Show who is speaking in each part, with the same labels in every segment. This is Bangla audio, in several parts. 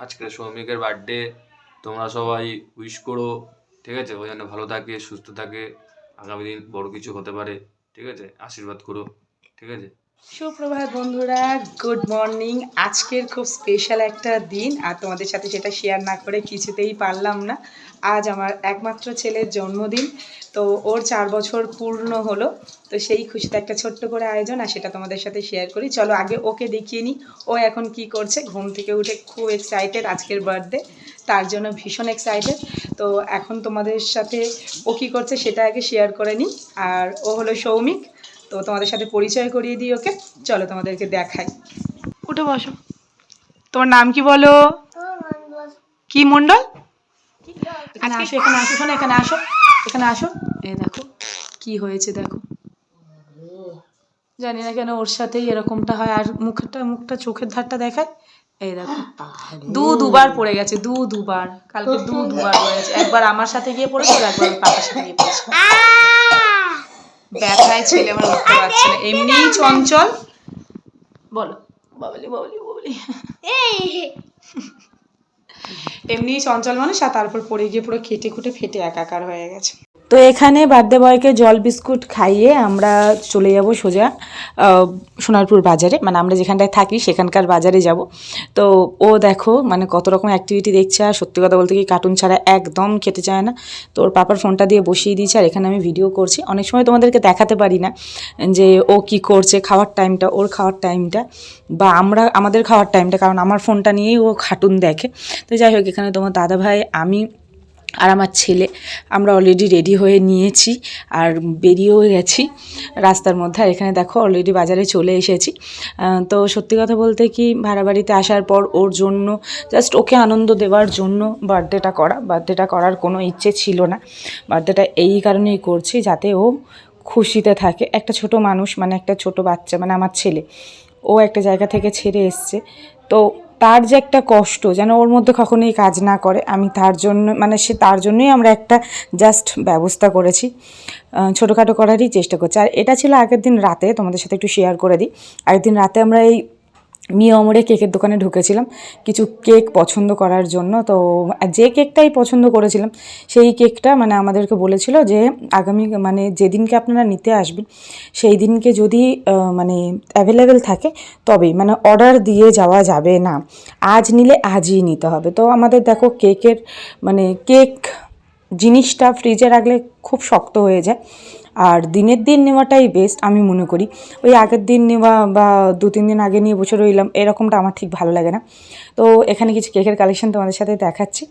Speaker 1: আজকে সৌমিকের বার্থডে, তোমরা সবাই উইশ করো, ঠিক আছে? ও যেন ভালো থাকে, সুস্থ থাকে, আগামী দিন বড় কিছু হতে পারে, ঠিক আছে? আশীর্বাদ করো, ঠিক আছে?
Speaker 2: সুপ্রভাত বন্ধুরা, গুড মর্নিং। আজকের খুব স্পেশাল একটা দিন, আর তোমাদের সাথে সেটা শেয়ার না করে কিছুতেই পারলাম না। আজ আমার একমাত্র ছেলের জন্মদিন, তো ওর 4 বছর পূর্ণ হলো। তো সেই খুশিতে একটা ছোট্ট করে আয়োজন, আর সেটা তোমাদের সাথে শেয়ার করি। চলো আগে ওকে দেখিয়ে নিই ও এখন কি করছে। ঘুম থেকে উঠে খুব এক্সাইটেড, আজকের বার্থডে, তার জন্য ভীষণ এক্সাইটেড। তো এখন তোমাদের সাথে ও কী করছে সেটা আগে শেয়ার করে নিই। আর ও হলো সৌমিক, তো তোমাদের সাথে পরিচয় করিয়ে দিই ওকে। চলো তোমাদেরকে দেখাই। উঠে বসো। তোমার নাম কি বলো? কি মণ্ডল? এখানে আসো, এখানে আসো, শোনো, এখানে আসো, এখানে আসো। এই দেখো কি হয়েছে, দেখো। জানি না কেন ওর সাথেই এরকমটা হয়। আর মুখটা চোখের ধারটা দেখায়। এই দেখো দুবার পড়ে গেছে, দুবার কালকে দুবার পড়ে গেছে। একবার আমার সাথে গিয়ে পড়েছে, আর একবার পাপার সাথে গিয়ে পড়েছে। ব্যথায় ছেলে আমার উঠতে পারছে না, এমনিই চঞ্চল। বলো বাবলি বাবলি বাবলি। এমনিই চঞ্চল মানুষ, আর তারপর পড়ে গিয়ে পুরো খেটে খুঁটে ফেটে একাকার হয়ে গেছে। তো এখানে বার্থডে বয়কে জল বিস্কুট খাইয়ে আমরা চলে যাব সোজা সোনারপুর বাজারে, মানে আমরা যেখানটায় থাকি সেখানকার বাজারে যাব। তো ও দেখো মানে কত রকম অ্যাক্টিভিটি দেখছে, আর সত্যি কথা বলতে কি কার্টুন ছাড়া একদম খেতে চায় না। তো ওর পাপার ফোনটা দিয়ে বসিয়ে দিয়েছে, আর এখানে আমি ভিডিও করছি। অনেক সময় তোমাদেরকে দেখাতে পারি না যে ও কি করছে, খাওয়ার টাইমটা, ওর খাওয়ার টাইমটা, বা আমাদের খাওয়ার টাইমটা, কারণ আমার ফোনটা নিয়েই ও কার্টুন দেখে। তো যাই হোক, এখানে তোমার দাদাভাই, আমি আর আমার ছেলে আমরা অলরেডি রেডি হয়ে নিয়েছি আর বেরিয়েও গেছি রাস্তার মধ্যে। আর এখানে দেখো অলরেডি বাজারে চলে এসেছি। তো সত্যি কথা বলতে কি ভাড়া বাড়িতে আসার পর ওর জন্য জাস্ট ওকে আনন্দ দেওয়ার জন্য বার্থডেটা করার কোনো ইচ্ছে ছিল না। বার্থডেটা এই কারণেই করছি যাতে ও খুশিতে থাকে। একটা ছোট মানুষ, মানে একটা ছোট বাচ্চা, মানে আমার ছেলে, ও একটা জায়গা থেকে ছেড়ে এসছে। তো তার যে একটা কষ্ট যেন ওর মধ্যে কখনোই কাজ না করে, আমি তার জন্য, মানে তার জন্যই আমরা একটা জাস্ট ব্যবস্থা করেছি, ছোটোখাটো করারই চেষ্টা করছি। আর এটা ছিল আগের দিন রাতে, তোমাদের সাথে একটু শেয়ার করে দিই। আগের দিন রাতে আমরা এই মিয়মরে কেকের দোকানে ঢুকেছিলাম কিছু কেক পছন্দ করার জন্য। তো যে কেকটাই পছন্দ করেছিলাম সেই কেকটা মানে আমাদেরকে বলেছিল যে আগামী, মানে যেদিনকে আপনারা নিতে আসবেন সেই দিনকে যদি মানে অ্যাভেলেবেল থাকে তবেই, মানে অর্ডার দিয়ে যাওয়া যাবে না, আজ নিলে আজই নিতে হবে। তো আমাদের দেখো কেকের, মানে কেক জিনিসটা ফ্রিজে রাখলে খুব শক্ত হয়ে যায়, আর দিনের দিন নেওয়াটাই বেস্ট আমি মনে করি। ওই আগের দিন নেওয়া বা 2-3 দিন আগে নিয়ে বসে রইলাম, এরকমটা আমার ঠিক ভালো লাগে না। তো এখানে কিছু কেকের কালেকশন তোমাদের সাথে দেখাচ্ছি।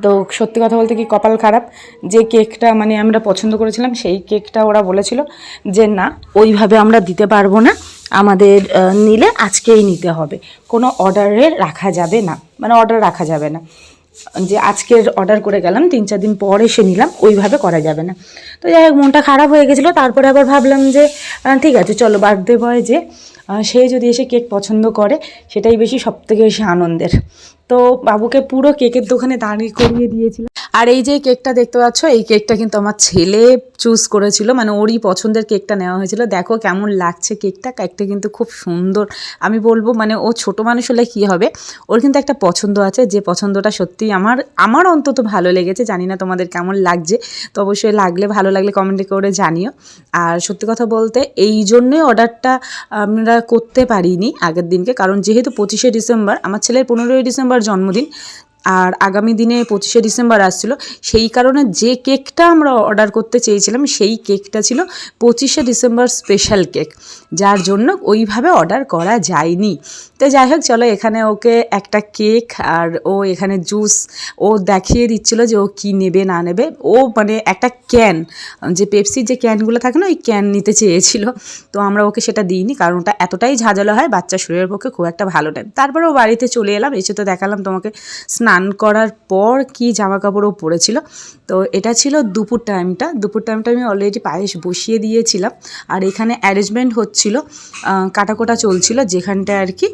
Speaker 2: তো সত্যি কথা বলতে কি কপাল খারাপ, যে কেকটা মানে আমরা পছন্দ করেছিলাম সেই কেকটা ওরা বলেছিল যে না, ওইভাবে আমরা দিতে পারবো না, আমাদের নিলে আজকেই নিতে হবে, কোনো অর্ডারে রাখা যাবে না, মানে অর্ডার রাখা যাবে না, যে আজকের অর্ডার করে গেলাম 3-4 দিন পর এসে নিলাম, ওইভাবে করা যাবে না। তো যাই হোক, মনটা খারাপ হয়ে গেছিলো। তারপরে আবার ভাবলাম যে ঠিক আছে চলো, বার্থডে বয় যে সে যদি এসে কেক পছন্দ করে সেটাই সবথেকে বেশি আনন্দের। তো বাবুকে পুরো কেকের দোকানে দাঁড়িয়ে করিয়ে দিয়েছিলাম। আর এই যে কেকটা দেখতে পাচ্ছ, এই কেকটা কিন্তু আমার ছেলে চুজ করেছিল, মানে ওরই পছন্দের কেকটা নেওয়া হয়েছিল। দেখো কেমন লাগছে কেকটা কিন্তু খুব সুন্দর। আমি বলবো মানে ও ছোট মানুষ হলে কী হবে, ওর কিন্তু একটা পছন্দ আছে, যে পছন্দটা সত্যিই আমার অন্তত ভালো লেগেছে। জানি না তোমাদের কেমন লাগছে, তো অবশ্যই ভালো লাগলে কমেন্টে করে জানিও। আর সত্যি কথা বলতে এই জন্যই অর্ডারটা আমরা করতে পারিনি আগের দিনকে, কারণ যেহেতু 25শে ডিসেম্বর, আমার ছেলের 15ই ডিসেম্বর জন্মদিন, আর আগামী দিনে 25শে ডিসেম্বর আসছিলো, সেই কারণে যে কেকটা আমরা অর্ডার করতে চেয়েছিলাম সেই কেকটা ছিল 25শে ডিসেম্বর স্পেশাল কেক, যার জন্য ওইভাবে অর্ডার করা যায়নি। তো যাই হোক চলো, এখানে ওকে একটা কেক আর ও এখানে জুস ও দেখিয়ে দিচ্ছিলো যে ও কী নেবে না নেবে। ও মানে একটা ক্যান, যে পেপসির যে ক্যানগুলো থাকে না, ওই ক্যান নিতে চেয়েছিল। তো আমরা ওকে সেটা দিইনি, কারণ ওটা এতটাই ঝাঁঝালো হয়, বাচ্চা শরীরের পক্ষে খুব একটা ভালো টাইম। তারপরে ও বাড়িতে চলে এলাম, এসে তো দেখালাম তোমাকে স্নান করার পর কি জামা কাপড়ও পরেছিল। তো এটা ছিল দুপুর টাইমটা আমি অলরেডি পায়েস বসিয়ে দিয়েছিলাম, আর এখানে অ্যারেঞ্জমেন্ট হচ্ছিল, কাটাকোটা চলছিল, যেখানটায় আর কি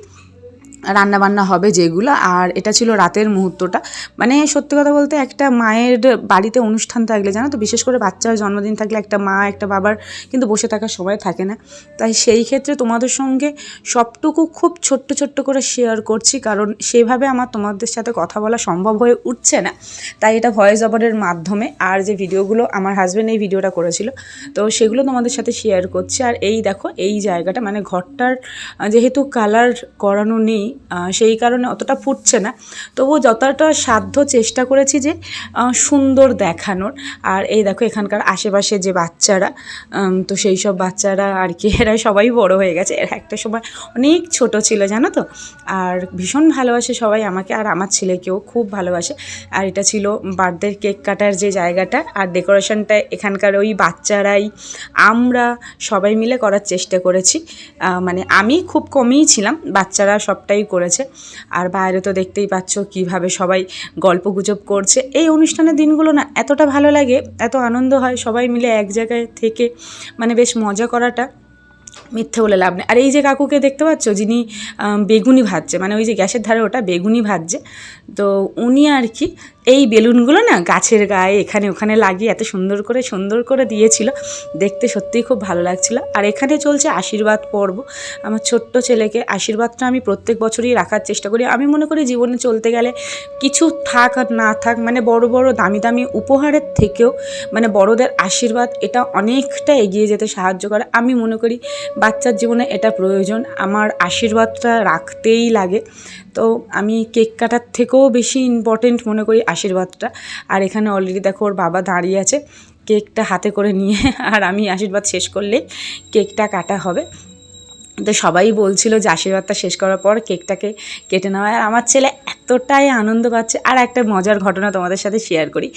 Speaker 2: রান্নাবান্না হবে যেগুলো। আর এটা ছিল রাতের মুহূর্তটা। মানে সত্যি কথা বলতে একটা মায়ের বাড়িতে অনুষ্ঠান থাকলে জানো তো, বিশেষ করে বাচ্চার জন্মদিন থাকলে একটা মা একটা বাবার কিন্তু বসে থাকার সময় থাকে না। তাই সেই ক্ষেত্রে তোমাদের সঙ্গে সবটুকু খুব ছোট্ট ছোট্ট করে শেয়ার করছি, কারণ সেভাবে আমার তোমাদের সাথে কথা বলা সম্ভব হয়ে উঠছে না। তাই এটা ভয়েস ওভারের মাধ্যমে, আর যে ভিডিওগুলো আমার হাজব্যান্ড এই ভিডিওটা করেছিল তো সেগুলো তোমাদের সাথে শেয়ার করছি। আর এই দেখো এই জায়গাটা, মানে ঘরটার যেহেতু কালার করানো নেই সেই কারণে অতটা ফুটছে না, তবুও যতটা সাধ্য চেষ্টা করেছি যে সুন্দর দেখানোর। আর এই দেখো এখানকার আশেপাশে যে বাচ্চারা, তো সেই সব বাচ্চারা আর কি, এরা সবাই বড় হয়ে গেছে, এরা একটা সময় অনেক ছোট ছিল জানো তো। আর ভীষণ ভালোবাসে সবাই আমাকে, আর আমার ছেলেকেও খুব ভালোবাসে। আর এটা ছিল বার্থডের কেক কাটার যে জায়গাটা, আর ডেকোরেশনটা এখানকার ওই বাচ্চারাই আমরা সবাই মিলে করার চেষ্টা করেছি। মানে আমি খুব কমই ছিলাম, বাচ্চারা সবটাই করেছে। আর বাইরে তো দেখতেই পাচ্ছ কিভাবে সবাই গল্পগুজব করছে। এই অনুষ্ঠানের দিনগুলো না এতটা ভালো লাগে, এত আনন্দ হয় সবাই মিলে এক জায়গায় থেকে, মানে বেশ মজা করাটা মিথ্যে বলে লাভ নেই। আর এই যে কাকুকে দেখতে পাচ্ছ যিনি বেগুনি ভাজছে, মানে ওই যে গ্যাসের ধারে ওটা বেগুনি ভাজছে, তো উনি আর কি এই বেলুনগুলো না গাছের গায়ে এখানে ওখানে লাগিয়ে এত সুন্দর করে দিয়েছিল, দেখতে সত্যিই খুব ভালো লাগছিল। আর এখানে চলছে আশীর্বাদ পর্ব। আমার ছোট্ট ছেলেকে আশীর্বাদটা আমি প্রত্যেক বছরই রাখার চেষ্টা করি। আমি মনে করি জীবনে চলতে গেলে কিছু থাক আর না থাক, মানে বড় বড় দামি দামি উপহারের থেকেও মানে বড়দের আশীর্বাদ এটা অনেকটা এগিয়ে যেতে সাহায্য করে। আমি মনে করি বাচ্চার জীবনে এটা প্রয়োজন, আমার আশীর্বাদটা রাখতেই লাগে। তো আমি কেক কাটার থেকেও বেশি ইম্পর্টেন্ট মনে করি আশীর্বাদটা। আর এখানে অলরেডি দেখো ওর বাবা দাঁড়িয়ে আছে কেকটা হাতে করে নিয়ে, আর আমি আশীর্বাদ শেষ করলেই কেকটা কাটা হবে। তো সবাই বলছিল যে আশীর্বাদটা শেষ করার পর কেকটাকে কেটে নেওয়া। আর আমার ছেলে এতটাই আনন্দ পাচ্ছে। আর একটা মজার ঘটনা তোমাদের সাথে শেয়ার করি।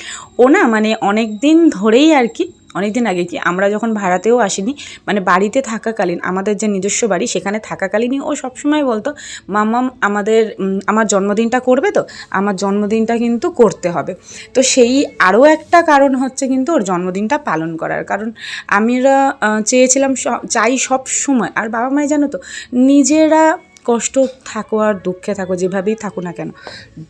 Speaker 2: ও না মানে অনেক দিন ধরেই আর কি, অনেক দিন আগে কি আমরা যখন ভাড়াতেও আসিনি, মানে বাড়িতে থাকাকালীন, আমাদের যে নিজস্ব বাড়ি সেখানে থাকাকালীনই ও সবসময় বলতো মাম্মাম আমার জন্মদিনটা করবে, তো আমার জন্মদিনটা কিন্তু করতে হবে। তো সেই আরও একটা কারণ হচ্ছে কিন্তু ওর জন্মদিনটা পালন করার কারণ আমরা চেয়েছিলাম, চাই সব সময়। আর বাবা মাই জানো তো, নিজেরা কষ্ট থাকো আর দুঃখে থাকো যেভাবেই থাকো না কেন,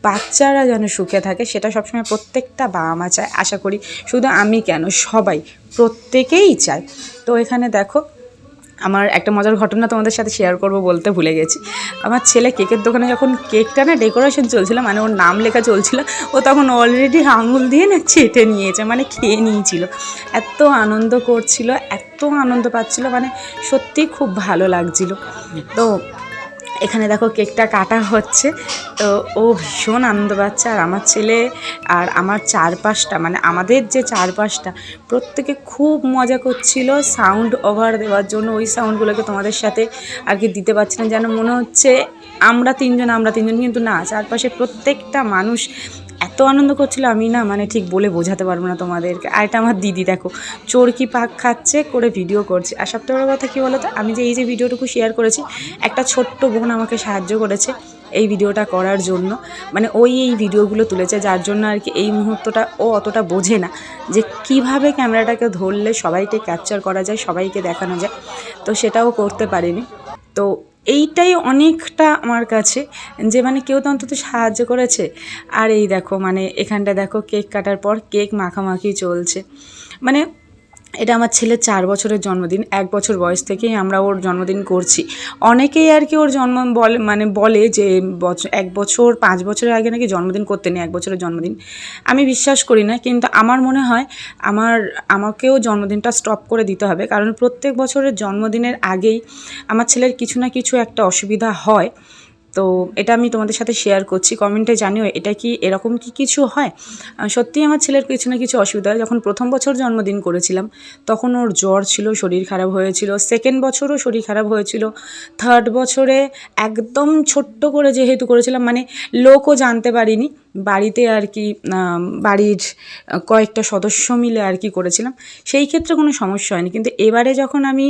Speaker 2: বাচ্চারা যেন সুখে থাকে সেটা সবসময় প্রত্যেকটা বাবা মা চায়। আশা করি শুধু আমি কেন, সবাই প্রত্যেকেই চায়। তো এখানে দেখো আমার একটা মজার ঘটনা তোমাদের সাথে শেয়ার করব বলতে ভুলে গেছি। আমার ছেলে কেকের দোকানে যখন কেকটা না ডেকোরেশন চলছিল, মানে ওর নাম লেখা চলছিল, ও তখন অলরেডি আঙুল দিয়ে না চেটে নিয়েছে, মানে খেয়ে নিয়েছিল। এত আনন্দ করছিল, এত আনন্দ পাচ্ছিল, মানে সত্যিই খুব ভালো লাগছিল। তো এখানে দেখো কেকটা কাটা হচ্ছে, তো ও ভীষণ আনন্দ পাচ্ছে। আর আমার ছেলে আর আমার চারপাশটা, মানে আমাদের যে চারপাশটা, প্রত্যেকে খুব মজা করছিল সাউন্ড ওভার দেওয়ার জন্য। ওই সাউন্ডগুলোকে তোমাদের সাথে আর কি দিতে পারছি না, যেন মনে হচ্ছে আমরা তিনজন, কিন্তু না, চারপাশে প্রত্যেকটা মানুষ এত আনন্দ করছিল, আমি না মানে ঠিক বলে বোঝাতে পারবো না তোমাদেরকে। আর এটা আমার দিদি দেখো চরকি পাক খাচ্ছে করে ভিডিও করছে। আর সবথেকে বড় কথা কী বলো তো, আমি যে এই যে ভিডিওটুকু শেয়ার করেছি, একটা ছোট্ট বোন আমাকে সাহায্য করেছে এই ভিডিওটা করার জন্য। মানে ওই এই ভিডিওগুলো তুলেছে, যার জন্য আর কি এই মুহূর্তটা ও অতটা বোঝে না যে কিভাবে ক্যামেরাটাকে ধরলে সবাইকে ক্যাপচার করা যায়, সবাইকে দেখানো যায়, তো সেটাও করতে পারিনি। তো এইটাই অনেকটা আমার কাছে, যে মানে কেউ তো অন্তত সাহায্য করেছে। আর এই দেখো মানে এখানটা দেখো কেক কাটার পর কেক মাখামাখি চলছে। মানে এটা আমার ছেলের 4 বছরের জন্মদিন। 1 বছর বয়স থেকেই আমরা ওর জন্মদিন করছি। অনেকেই আর কি ওর জন্ম বলে যে 1 বছর 5 বছরের আগে নাকি জন্মদিন করতে নেই, 1 বছরের জন্মদিন। আমি বিশ্বাস করি না, কিন্তু আমার মনে হয় আমাকেও জন্মদিনটা স্টপ করে দিতে হবে, কারণ প্রত্যেক বছরের জন্মদিনের আগেই আমার ছেলের কিছু না কিছু একটা অসুবিধা হয়। তো এটা আমি তোমাদের সাথে শেয়ার করছি, কমেন্টে জানিও এটা কি এরকম কি কিছু হয়। সত্যিই আমার ছেলের কিছু না কিছু অসুবিধা হয়। যখন প্রথম বছর জন্মদিন করেছিলাম তখন ওর জ্বর ছিল, শরীর খারাপ হয়েছিল। সেকেন্ড বছরও শরীর খারাপ হয়েছিল। থার্ড বছরে একদম ছোট্ট করে যেহেতু করেছিলাম, মানে লোকও জানতে পারিনি, বাড়িতে আর কি বাড়ির কয়েকটা সদস্য মিলে আর কি করেছিলাম, সেই ক্ষেত্রে কোনো সমস্যা হয়নি। কিন্তু এবারে যখন আমি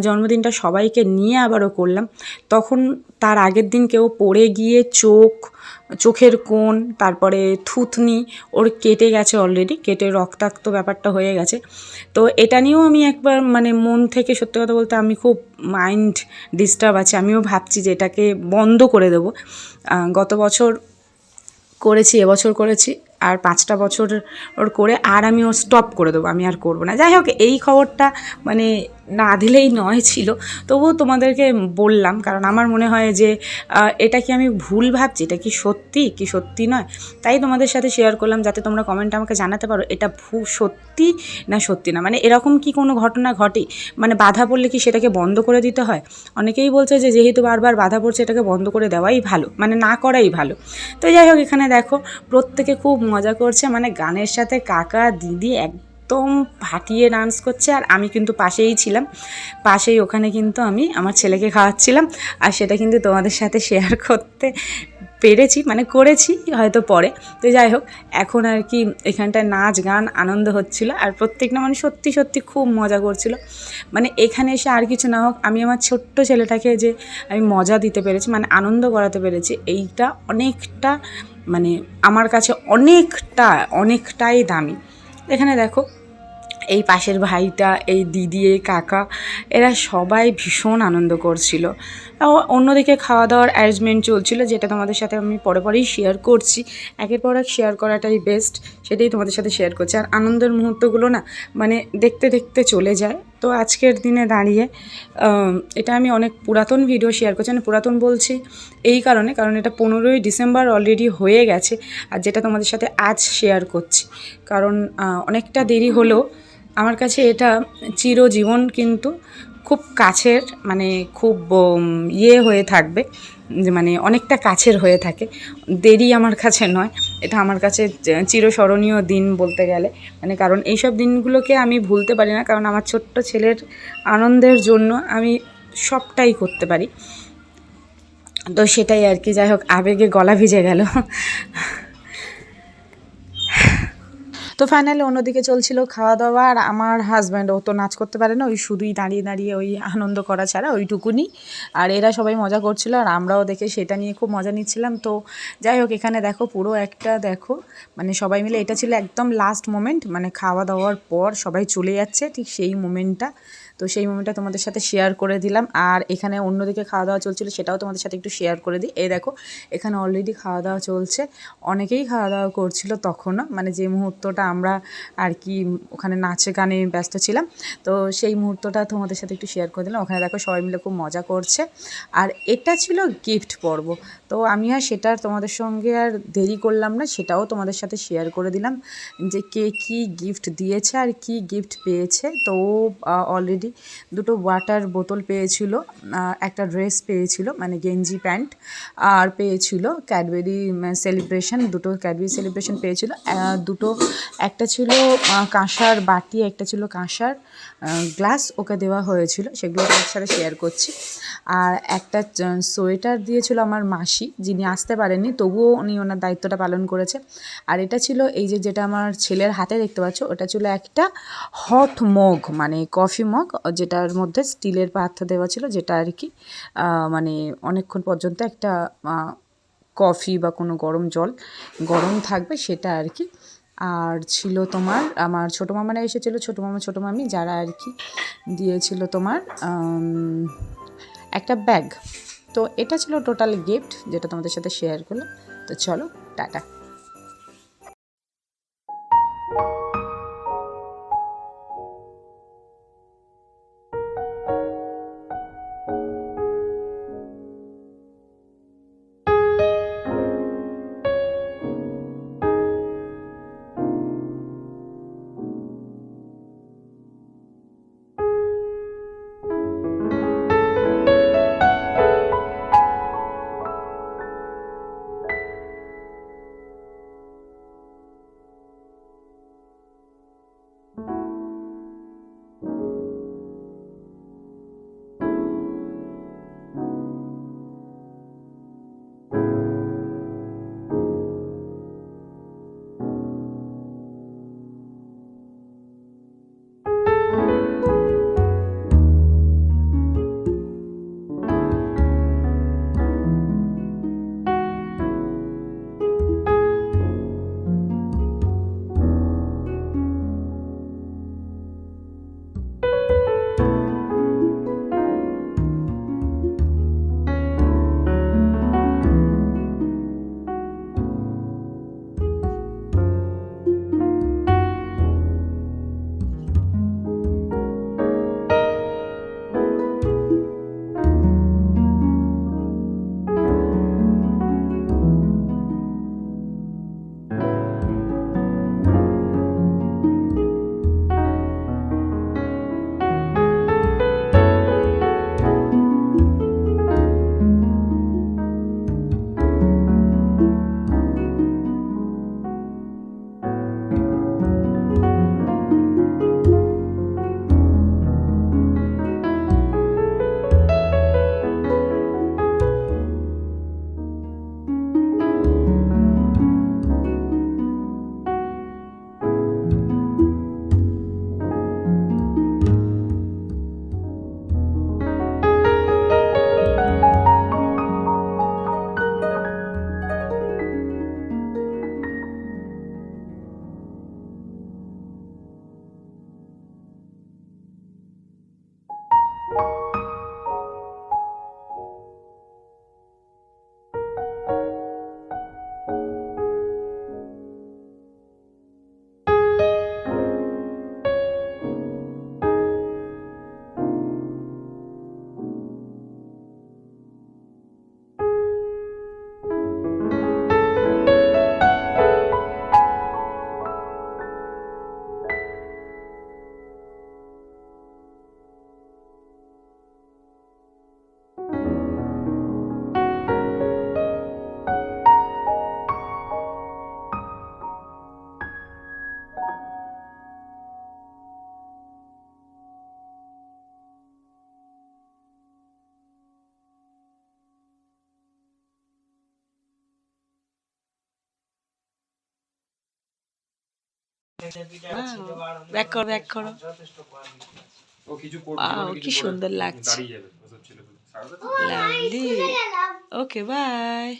Speaker 2: জন্মদিনটা সবাইকে নিয়ে আবারও করলাম, তখন তার আগের দিন কেউ ও পড়ে গিয়ে চোখের কোণ, তারপরে থুতনি ওর কেটে গেছে, অলরেডি কেটে রক্তাক্ত ব্যাপারটা হয়ে গেছে। তো এটা নিয়েও আমি একবার মানে মন থেকে সত্যি কথা বলতে আমি খুব মাইন্ড ডিস্টার্ব আছে। আমিও ভাবছি যে এটাকে বন্ধ করে দেবো। গত বছর করেছি, এবছর করেছি, আর 5টা বছর ওর করে আর আমি ওর স্টপ করে দেবো, আমি আর করবো না। যাই হোক, এই খবরটা মানে না দিলেই নয় ছিল, তবুও তোমাদেরকে বললাম, কারণ আমার মনে হয় যে এটা কি আমি ভুল ভাবছি, এটা কি সত্যি নয়, তাই তোমাদের সাথে শেয়ার করলাম, যাতে তোমরা কমেন্টে আমাকে জানাতে পারো এটা সত্যি না, মানে এরকম কি কোনো ঘটনা ঘটে, মানে বাধা পড়লে কি সেটাকে বন্ধ করে দিতে হয়? অনেকেই বলছে যে যেহেতু বারবার বাধা পড়ছে এটাকে বন্ধ করে দেওয়াই ভালো, মানে না করাই ভালো। তো যাই হোক, এখানে দেখো প্রত্যেকে খুব মজা করছে, মানে গানের সাথে কাকা দিদি একদম ফাটিয়ে ডান্স করছে, আর আমি কিন্তু পাশেই ওখানে কিন্তু আমি আমার ছেলেকে খাওয়াচ্ছিলাম, আর সেটা কিন্তু তোমাদের সাথে শেয়ার করতে পেরেছি, মানে করেছি হয়তো পরে। তো যাই হোক, এখন আর কি এখানটায় নাচ গান আনন্দ হচ্ছিল, আর প্রত্যেকটা মানে সত্যি খুব মজা করছিল। মানে এখানে এসে আর কিছু না হোক, আমি আমার ছোট্ট ছেলেটাকে যে আমি মজা দিতে পেরেছি, মানে আনন্দ করাতে পেরেছি, এইটা অনেকটা মানে আমার কাছে অনেকটাই দামি। এখানে দেখো এই পাশের ভাইটা, এই দিদি, এই কাকা, এরা সবাই ভীষণ আনন্দ করছিল। অন্যদিকে খাওয়া দাওয়ার অ্যারেঞ্জমেন্ট চলছিল, যেটা তোমাদের সাথে আমি পরেই শেয়ার করছি। একের পর এক শেয়ার করাটাই বেস্ট, সেটাই তোমাদের সাথে শেয়ার করছি। আর আনন্দের মুহূর্তগুলো না মানে দেখতে দেখতে চলে যায়। তো আজকের দিনে দাঁড়িয়ে এটা আমি অনেক পুরাতন ভিডিও শেয়ার করছি, মানে পুরাতন বলছি এই কারণ এটা 15ই ডিসেম্বর অলরেডি হয়ে গেছে, আর যেটা তোমাদের সাথে আজ শেয়ার করছি, কারণ অনেকটা দেরি হলেও আমার কাছে এটা চিরজীবন কিন্তু খুব কাছের, মানে খুব হয়ে থাকবে, যে মানে অনেকটা কাছের হয়ে থাকে। দেরি আমার কাছে নয়, এটা আমার কাছে চিরস্মরণীয় দিন বলতে গেলে, মানে কারণ এইসব দিনগুলোকে আমি ভুলতে পারি না, কারণ আমার ছোট্ট ছেলের আনন্দের জন্য আমি সবটাই করতে পারি। তো সেটাই আর কি। যাই হোক, আবেগে গলা ভিজে গেল। তো ফাইনালি অন্যদিকে চলছিল খাওয়া দাওয়া, আর আমার হাজব্যান্ড ও তো নাচ করতে পারে না, ওই শুধুই দাঁড়িয়ে ওই আনন্দ করা ছাড়া ওইটুকুনি। আর এরা সবাই মজা করছিল, আর আমরাও দেখে সেটা নিয়ে খুব মজা নিচ্ছিলাম। তো যাই হোক, এখানে দেখো পুরো একটা দেখো মানে সবাই মিলে, এটা ছিল একদম লাস্ট মোমেন্ট, মানে খাওয়া দাওয়ার পর সবাই চলে যাচ্ছে, ঠিক সেই মোমেন্টটা। তো সেই মোমেন্টটা তোমাদের সাথে শেয়ার করে দিলাম। আর এখানে অন্যদিকে খাওয়া দাওয়া চলছিল, সেটাও তোমাদের সাথে একটু শেয়ার করে দিই। এই দেখো, এখানে অলরেডি খাওয়া দাওয়া চলছে, অনেকেই খাওয়া দাওয়া করছিল তখনও, মানে যে মুহূর্তটা আমরা আর কি ওখানে নাচে গানে ব্যস্ত ছিলাম, তো সেই মুহূর্তটা তোমাদের সাথে একটু শেয়ার করে দিলাম। ওখানে দেখো সবাই মিলে খুব মজা করছে। আর এটা ছিল গিফট পর্ব, তো আমি আর সেটার তোমাদের সঙ্গে আর দেরি করলাম না, সেটাও তোমাদের সাথে শেয়ার করে দিলাম যে কে কী গিফট দিয়েছে আর কি গিফট পেয়েছে। তো অলরেডি দুটো ওয়াটার বোতল পেয়েছিল, একটা ড্রেস পেয়েছিল মানে গেঞ্জি প্যান্ট, আর পেয়েছিল ক্যাডবেরি সেলিব্রেশন, দুটো ক্যাডবেরি সেলিব্রেশন পেয়েছিল। দুটো, একটা ছিল কাঁসার বাটি, একটা ছিল কাঁসার গ্লাস, ওকে দেওয়া হয়েছিল, সেগুলো তার সাথে শেয়ার করছি। আর একটা সোয়েটার দিয়েছিল আমার মাসি, যিনি আসতে পারেননি, তবুও উনি ওনার দায়িত্বটা পালন করেছে। আর এটা ছিল এই যে যেটা আমার ছেলের হাতে দেখতে পাচ্ছ, ওটা ছিল একটা হট মগ, মানে কফি মগ, যেটার মধ্যে স্টিলের পাত্র দেওয়া ছিল, যেটা আর কি মানে অনেকক্ষণ পর্যন্ত একটা কফি বা কোনো গরম জল গরম থাকবে সেটা আর কি। আর ছিল তোমার আমার ছোটো মামারা এসেছিলো, ছোটো মামা ছোটো মামি, যারা আর কি দিয়েছিল তোমার একটা ব্যাগ। তো এটা ছিল টোটাল গিফট, যেটা তোমাদের সাথে শেয়ার করলাম। তো চলো, টাটা। ব্যাক করো ব্যাক করো।
Speaker 1: ও কিছু করবে
Speaker 2: ওয়াও কি সুন্দর লাগছে,
Speaker 1: দাঁড়িয়ে যাবে ওসব ছেলেগুলো
Speaker 2: lovely. Okay bye.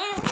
Speaker 3: It's the